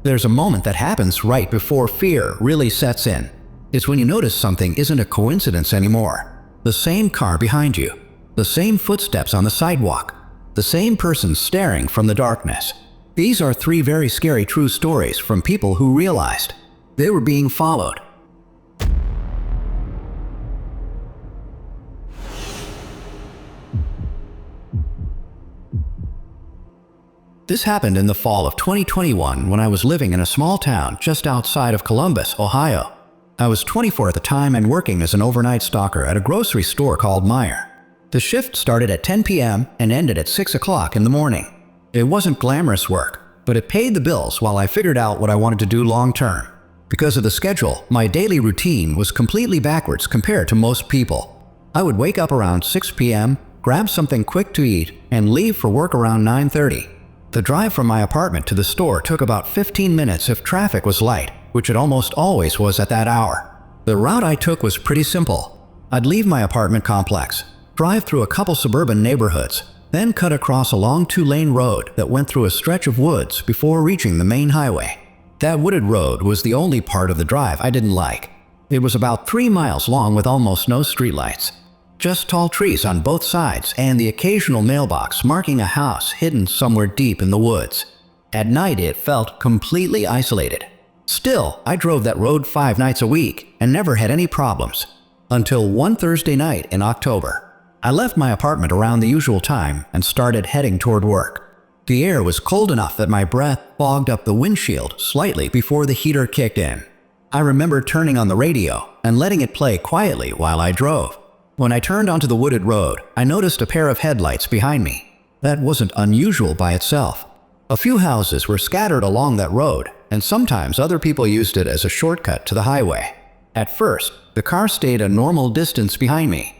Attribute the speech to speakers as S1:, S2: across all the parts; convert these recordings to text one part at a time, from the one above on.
S1: There's a moment that happens right before fear really sets in. It's when you notice something isn't a coincidence anymore. The same car behind you, the same footsteps on the sidewalk, the same person staring from the darkness. These are 3 very scary true stories from people who realized they were being followed. This happened in the fall of 2021 when I was living in a small town just outside of Columbus, Ohio. I was 24 at the time and working as an overnight stalker at a grocery store called Meijer. The shift started at 10 p.m. and ended at 6 o'clock in the morning. It wasn't glamorous work, but it paid the bills while I figured out what I wanted to do long term. Because of the schedule, my daily routine was completely backwards compared to most people. I would wake up around 6 p.m., grab something quick to eat, and leave for work around 9:30. The drive from my apartment to the store took about 15 minutes if traffic was light, which it almost always was at that hour. The route I took was pretty simple. I'd leave my apartment complex, drive through a couple suburban neighborhoods, then cut across a long 2-lane road that went through a stretch of woods before reaching the main highway. That wooded road was the only part of the drive I didn't like. It was about 3 miles long with almost no streetlights. Just tall trees on both sides and the occasional mailbox marking a house hidden somewhere deep in the woods. At night it felt completely isolated. Still, I drove that road 5 nights a week and never had any problems. Until one Thursday night in October. I left my apartment around the usual time and started heading toward work. The air was cold enough that my breath fogged up the windshield slightly before the heater kicked in. I remember turning on the radio and letting it play quietly while I drove. When I turned onto the wooded road, I noticed a pair of headlights behind me. That wasn't unusual by itself. A few houses were scattered along that road, and sometimes other people used it as a shortcut to the highway. At first, the car stayed a normal distance behind me,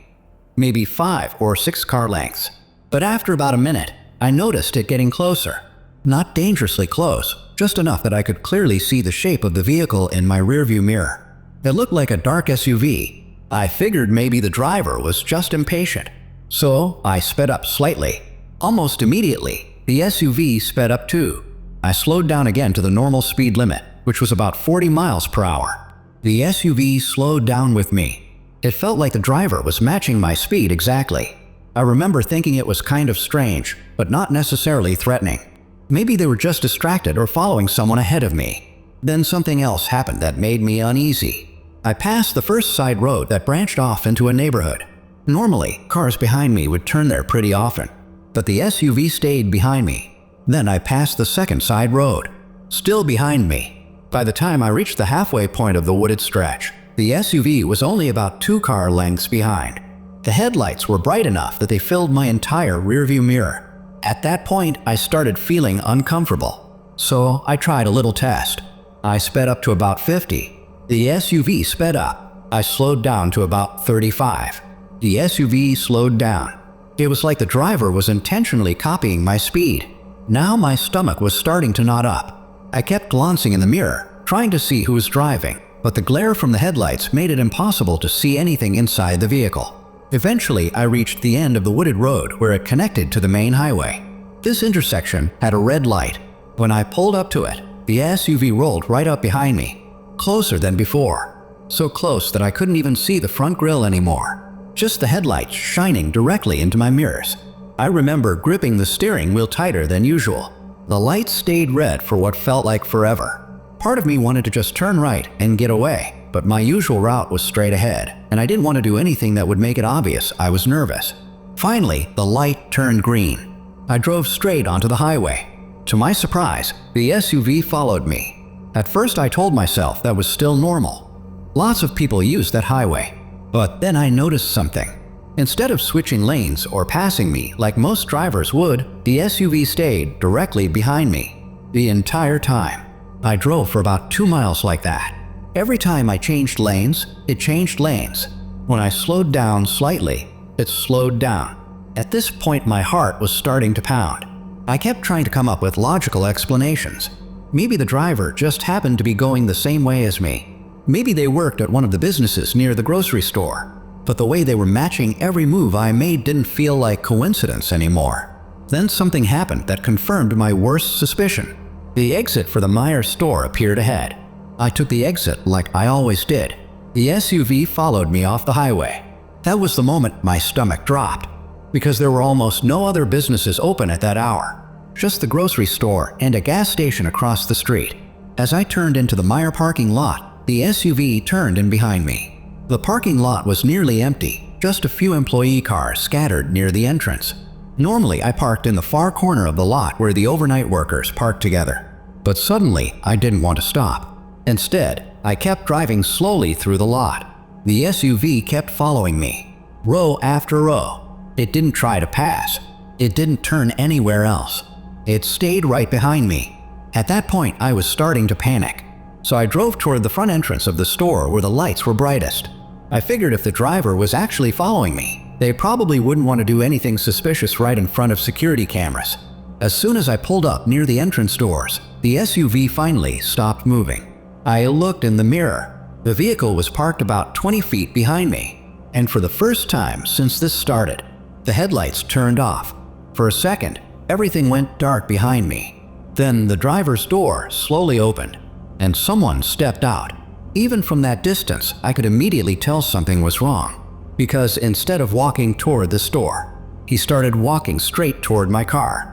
S1: maybe 5 or 6 car lengths. But after about a minute, I noticed it getting closer. Not dangerously close, just enough that I could clearly see the shape of the vehicle in my rearview mirror. It looked like a dark SUV. I figured maybe the driver was just impatient. So I sped up slightly. Almost immediately, the SUV sped up too. I slowed down again to the normal speed limit, which was about 40 miles per hour. The SUV slowed down with me. It felt like the driver was matching my speed exactly. I remember thinking it was kind of strange, but not necessarily threatening. Maybe they were just distracted or following someone ahead of me. Then something else happened that made me uneasy. I passed the first side road that branched off into a neighborhood. Normally, cars behind me would turn there pretty often, but the SUV stayed behind me. Then I passed the second side road, still behind me. By the time I reached the halfway point of the wooded stretch, the SUV was only about 2 car lengths behind. The headlights were bright enough that they filled my entire rearview mirror. At that point, I started feeling uncomfortable. So I tried a little test. I sped up to about 50. The SUV sped up. I slowed down to about 35. The SUV slowed down. It was like the driver was intentionally copying my speed. Now my stomach was starting to knot up. I kept glancing in the mirror, trying to see who was driving, but the glare from the headlights made it impossible to see anything inside the vehicle. Eventually, I reached the end of the wooded road where it connected to the main highway. This intersection had a red light. When I pulled up to it, the SUV rolled right up behind me. Closer than before. So close that I couldn't even see the front grille anymore. Just the headlights shining directly into my mirrors. I remember gripping the steering wheel tighter than usual. The lights stayed red for what felt like forever. Part of me wanted to just turn right and get away, but my usual route was straight ahead, and I didn't want to do anything that would make it obvious I was nervous. Finally, the light turned green. I drove straight onto the highway. To my surprise, the SUV followed me. At first I told myself that was still normal. Lots of people use that highway. But then I noticed something. Instead of switching lanes or passing me like most drivers would, the SUV stayed directly behind me the entire time. I drove for about 2 miles like that. Every time I changed lanes, it changed lanes. When I slowed down slightly, it slowed down. At this point my heart was starting to pound. I kept trying to come up with logical explanations. Maybe the driver just happened to be going the same way as me. Maybe they worked at one of the businesses near the grocery store. But the way they were matching every move I made didn't feel like coincidence anymore. Then something happened that confirmed my worst suspicion. The exit for the Meyer store appeared ahead. I took the exit like I always did. The SUV followed me off the highway. That was the moment my stomach dropped, because there were almost no other businesses open at that hour. Just the grocery store and a gas station across the street. As I turned into the Meyer parking lot, the SUV turned in behind me. The parking lot was nearly empty, just a few employee cars scattered near the entrance. Normally, I parked in the far corner of the lot where the overnight workers parked together. But suddenly, I didn't want to stop. Instead, I kept driving slowly through the lot. The SUV kept following me, row after row. It didn't try to pass. It didn't turn anywhere else. It stayed right behind me. At that point, I was starting to panic. So I drove toward the front entrance of the store where the lights were brightest. I figured if the driver was actually following me, they probably wouldn't want to do anything suspicious right in front of security cameras. As soon as I pulled up near the entrance doors, the SUV finally stopped moving. I looked in the mirror. The vehicle was parked about 20 feet behind me. And for the first time since this started, the headlights turned off. For a second, everything went dark behind me. Then the driver's door slowly opened, and someone stepped out. Even from that distance, I could immediately tell something was wrong. Because instead of walking toward the store, he started walking straight toward my car.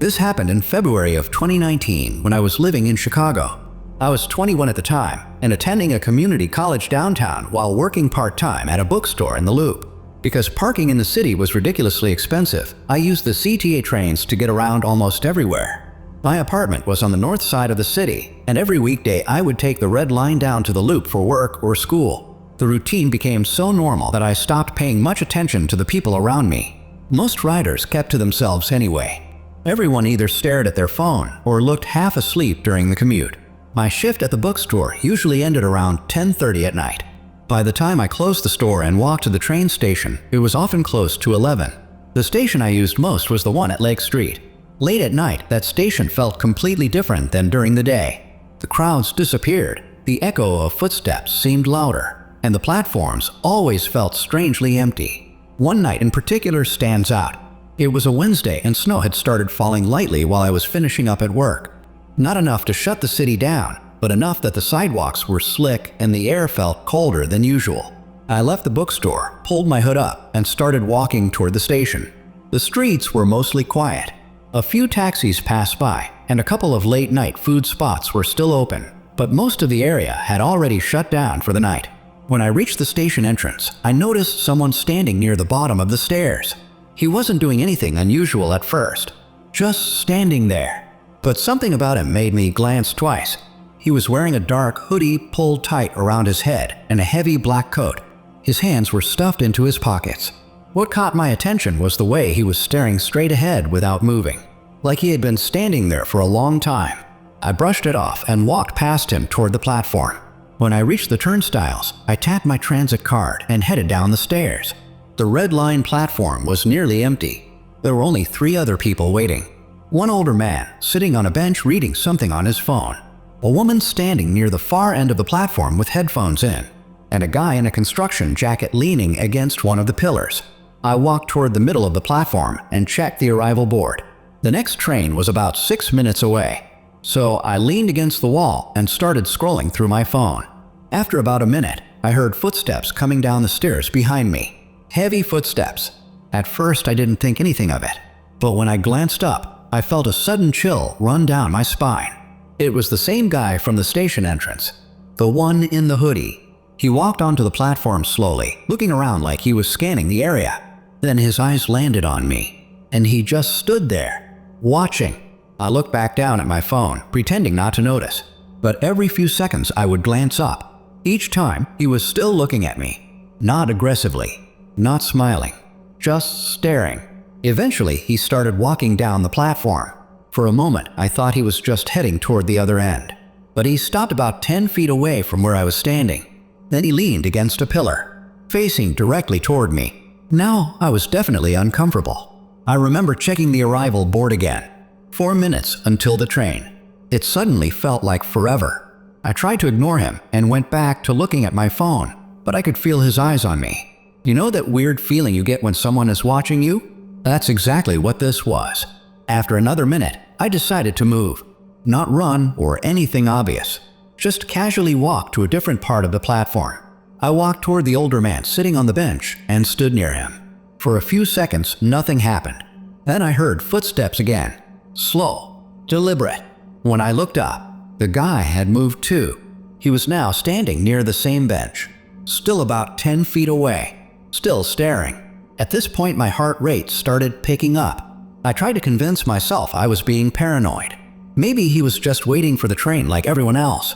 S1: This happened in February of 2019 when I was living in Chicago. I was 21 at the time and attending a community college downtown while working part-time at a bookstore in the Loop. Because parking in the city was ridiculously expensive, I used the CTA trains to get around almost everywhere. My apartment was on the north side of the city, and every weekday I would take the red line down to the Loop for work or school. The routine became so normal that I stopped paying much attention to the people around me. Most riders kept to themselves anyway. Everyone either stared at their phone or looked half asleep during the commute. My shift at the bookstore usually ended around 10:30 at night. By the time I closed the store and walked to the train station, it was often close to 11. The station I used most was the one at Lake Street. Late at night, that station felt completely different than during the day. The crowds disappeared, the echo of footsteps seemed louder, and the platforms always felt strangely empty. One night in particular stands out. It was a Wednesday and snow had started falling lightly while I was finishing up at work. Not enough to shut the city down, but enough that the sidewalks were slick and the air felt colder than usual. I left the bookstore, pulled my hood up, and started walking toward the station. The streets were mostly quiet. A few taxis passed by, and a couple of late-night food spots were still open, but most of the area had already shut down for the night. When I reached the station entrance, I noticed someone standing near the bottom of the stairs. He wasn't doing anything unusual at first, just standing there. But something about him made me glance twice. He was wearing a dark hoodie pulled tight around his head and a heavy black coat. His hands were stuffed into his pockets. What caught my attention was the way he was staring straight ahead without moving, like he had been standing there for a long time. I brushed it off and walked past him toward the platform. When I reached the turnstiles, I tapped my transit card and headed down the stairs. The Red Line platform was nearly empty. There were only 3 other people waiting. One older man sitting on a bench reading something on his phone, a woman standing near the far end of the platform with headphones in, and a guy in a construction jacket leaning against one of the pillars. I walked toward the middle of the platform and checked the arrival board. The next train was about 6 minutes away, so I leaned against the wall and started scrolling through my phone. After about a minute, I heard footsteps coming down the stairs behind me. Heavy footsteps. At first, I didn't think anything of it, but when I glanced up, I felt a sudden chill run down my spine. It was the same guy from the station entrance, the one in the hoodie. He walked onto the platform slowly, looking around like he was scanning the area. Then his eyes landed on me, and he just stood there, watching. I looked back down at my phone, pretending not to notice, but every few seconds I would glance up. Each time, he was still looking at me, not aggressively, not smiling, just staring. Eventually, he started walking down the platform. For a moment, I thought he was just heading toward the other end, but he stopped about 10 feet away from where I was standing. Then he leaned against a pillar, facing directly toward me. Now, I was definitely uncomfortable. I remember checking the arrival board again. 4 minutes until the train. It suddenly felt like forever. I tried to ignore him and went back to looking at my phone, but I could feel his eyes on me. You know that weird feeling you get when someone is watching you? That's exactly what this was. After another minute, I decided to move. Not run or anything obvious. Just casually walk to a different part of the platform. I walked toward the older man sitting on the bench and stood near him. For a few seconds, nothing happened. Then I heard footsteps again. Slow, deliberate. When I looked up, the guy had moved too. He was now standing near the same bench, still about 10 feet away, still staring. At this point, my heart rate started picking up. I tried to convince myself I was being paranoid. Maybe he was just waiting for the train like everyone else.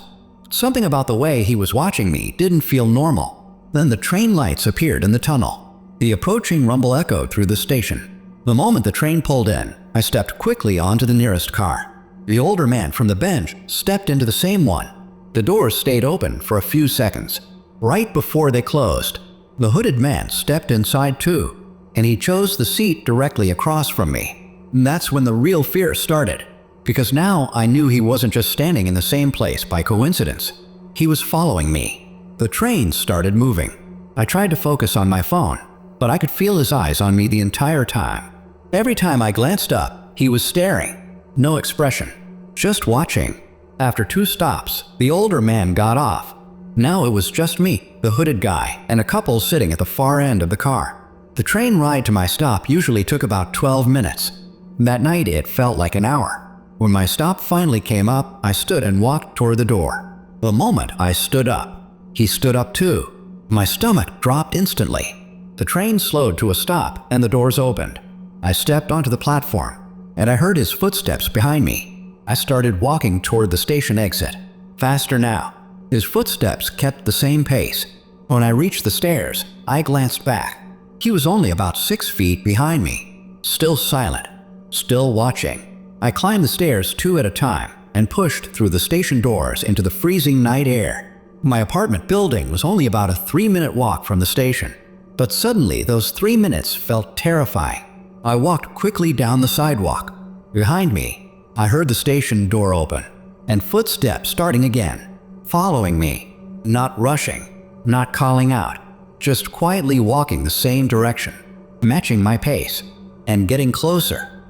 S1: Something about the way he was watching me didn't feel normal. Then the train lights appeared in the tunnel. The approaching rumble echoed through the station. The moment the train pulled in, I stepped quickly onto the nearest car. The older man from the bench stepped into the same one. The doors stayed open for a few seconds. Right before they closed, the hooded man stepped inside too, and he chose the seat directly across from me. And that's when the real fear started. Because now I knew he wasn't just standing in the same place by coincidence. He was following me. The train started moving. I tried to focus on my phone, but I could feel his eyes on me the entire time. Every time I glanced up, he was staring. No expression, just watching. After 2 stops, the older man got off. Now it was just me, the hooded guy, and a couple sitting at the far end of the car. The train ride to my stop usually took about 12 minutes. That night it felt like an hour. When my stop finally came up, I stood and walked toward the door. The moment I stood up, he stood up too. My stomach dropped instantly. The train slowed to a stop and the doors opened. I stepped onto the platform and I heard his footsteps behind me. I started walking toward the station exit. Faster now. His footsteps kept the same pace. When I reached the stairs, I glanced back. He was only about 6 feet behind me, still silent, still watching. I climbed the stairs 2 at a time and pushed through the station doors into the freezing night air. My apartment building was only about a 3-minute walk from the station. But suddenly those 3 minutes felt terrifying. I walked quickly down the sidewalk. Behind me, I heard the station door open and footsteps starting again, following me, not rushing, not calling out, just quietly walking the same direction, matching my pace and getting closer.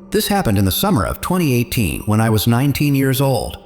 S1: This happened in the summer of 2018 when I was 19 years old.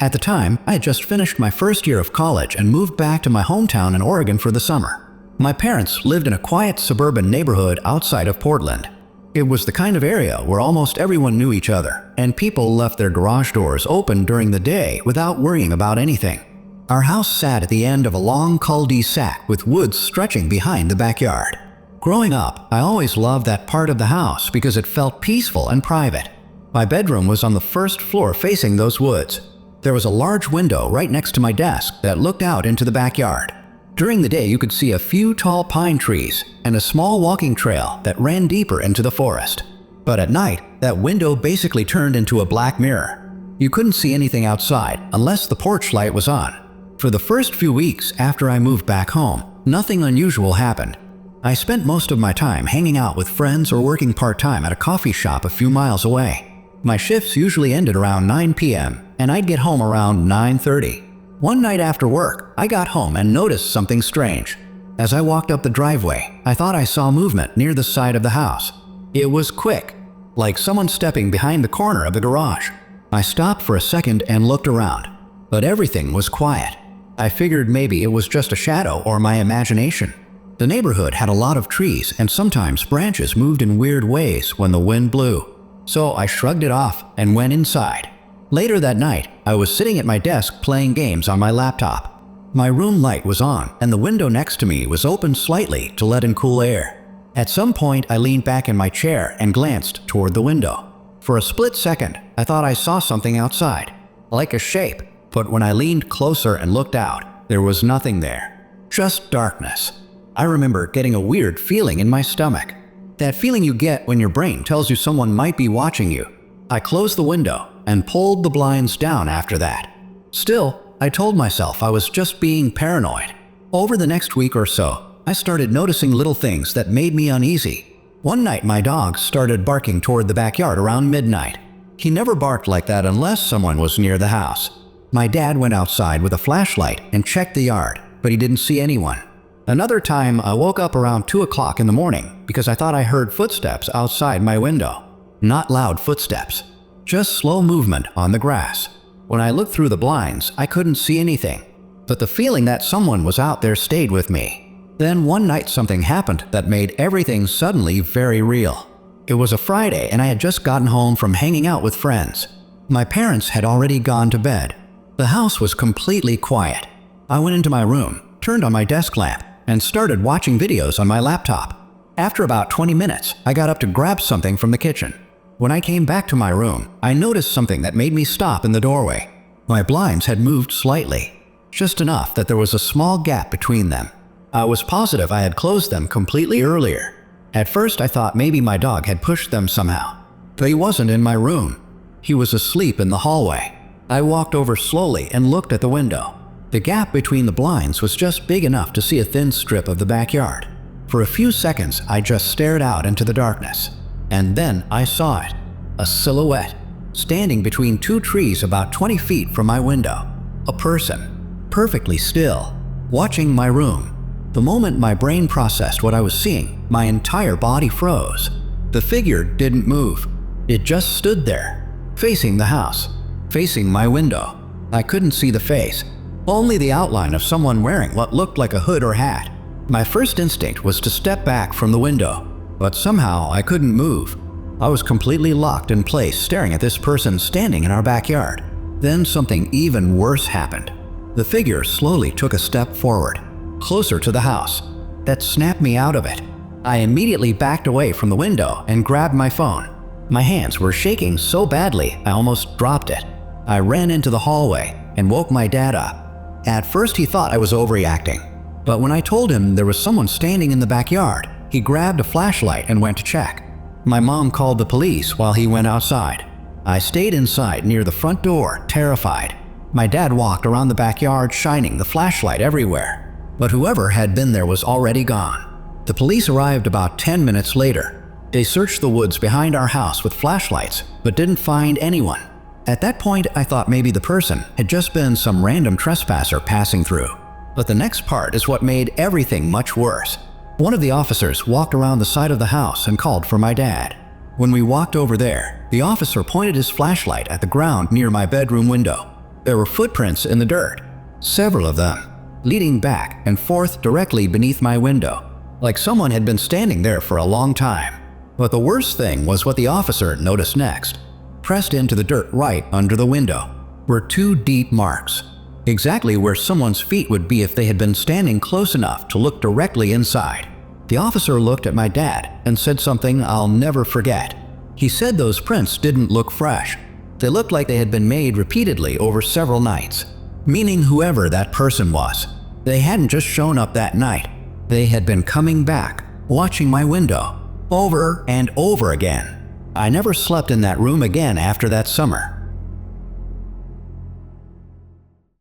S1: At the time, I had just finished my first year of college and moved back to my hometown in Oregon for the summer. My parents lived in a quiet suburban neighborhood outside of Portland. It was the kind of area where almost everyone knew each other, and people left their garage doors open during the day without worrying about anything. Our house sat at the end of a long cul-de-sac with woods stretching behind the backyard. Growing up, I always loved that part of the house because it felt peaceful and private. My bedroom was on the first floor facing those woods. There was a large window right next to my desk that looked out into the backyard. During the day, you could see a few tall pine trees and a small walking trail that ran deeper into the forest. But at night, that window basically turned into a black mirror. You couldn't see anything outside unless the porch light was on. For the first few weeks after I moved back home, nothing unusual happened. I spent most of my time hanging out with friends or working part-time at a coffee shop a few miles away. My shifts usually ended around 9 p.m. and I'd get home around 9:30. One night after work, I got home and noticed something strange. As I walked up the driveway, I thought I saw movement near the side of the house. It was quick, like someone stepping behind the corner of the garage. I stopped for a second and looked around, but everything was quiet. I figured maybe it was just a shadow or my imagination. The neighborhood had a lot of trees and sometimes branches moved in weird ways when the wind blew. So I shrugged it off and went inside. Later that night, I was sitting at my desk playing games on my laptop. My room light was on and the window next to me was open slightly to let in cool air. At some point, I leaned back in my chair and glanced toward the window. For a split second, I thought I saw something outside, like a shape, but when I leaned closer and looked out, there was nothing there, just darkness. I remember getting a weird feeling in my stomach. That feeling you get when your brain tells you someone might be watching you. I closed the window and pulled the blinds down after that. Still, I told myself I was just being paranoid. Over the next week or so, I started noticing little things that made me uneasy. One night, my dog started barking toward the backyard around midnight. He never barked like that unless someone was near the house. My dad went outside with a flashlight and checked the yard, but he didn't see anyone. Another time, I woke up around 2 o'clock in the morning because I thought I heard footsteps outside my window. Not loud footsteps, just slow movement on the grass. When I looked through the blinds, I couldn't see anything, but the feeling that someone was out there stayed with me. Then one night something happened that made everything suddenly very real. It was a Friday and I had just gotten home from hanging out with friends. My parents had already gone to bed. The house was completely quiet. I went into my room, turned on my desk lamp, and started watching videos on my laptop. After about 20 minutes, I got up to grab something from the kitchen. When I came back to my room, I noticed something that made me stop in the doorway. My blinds had moved slightly, just enough that there was a small gap between them. I was positive I had closed them completely earlier. At first, I thought maybe my dog had pushed them somehow, but he wasn't in my room. He was asleep in the hallway. I walked over slowly and looked at the window. The gap between the blinds was just big enough to see a thin strip of the backyard. For a few seconds, I just stared out into the darkness. And then I saw it. A silhouette, standing between two trees about 20 feet from my window. A person, perfectly still, watching my room. The moment my brain processed what I was seeing, my entire body froze. The figure didn't move. It just stood there, facing the house, facing my window. I couldn't see the face, only the outline of someone wearing what looked like a hood or hat. My first instinct was to step back from the window, but somehow I couldn't move. I was completely locked in place staring at this person standing in our backyard. Then something even worse happened. The figure slowly took a step forward, closer to the house. That snapped me out of it. I immediately backed away from the window and grabbed my phone. My hands were shaking so badly I almost dropped it. I ran into the hallway and woke my dad up. At first he thought I was overreacting, but when I told him there was someone standing in the backyard, he grabbed a flashlight and went to check. My mom called the police while he went outside. I stayed inside near the front door, terrified. My dad walked around the backyard shining the flashlight everywhere, but whoever had been there was already gone. The police arrived about 10 minutes later. They searched the woods behind our house with flashlights, but didn't find anyone. At that point, I thought maybe the person had just been some random trespasser passing through. But the next part is what made everything much worse. One of the officers walked around the side of the house and called for my dad. When we walked over there, the officer pointed his flashlight at the ground near my bedroom window. There were footprints in the dirt, several of them, leading back and forth directly beneath my window, like someone had been standing there for a long time. But the worst thing was what the officer noticed next. Pressed into the dirt right under the window were two deep marks, exactly where someone's feet would be if they had been standing close enough to look directly inside. The officer looked at my dad and said something I'll never forget. He said those prints didn't look fresh. They looked like they had been made repeatedly over several nights, meaning whoever that person was, they hadn't just shown up that night. They had been coming back, watching my window, over and over again. I never slept in that room again after that summer.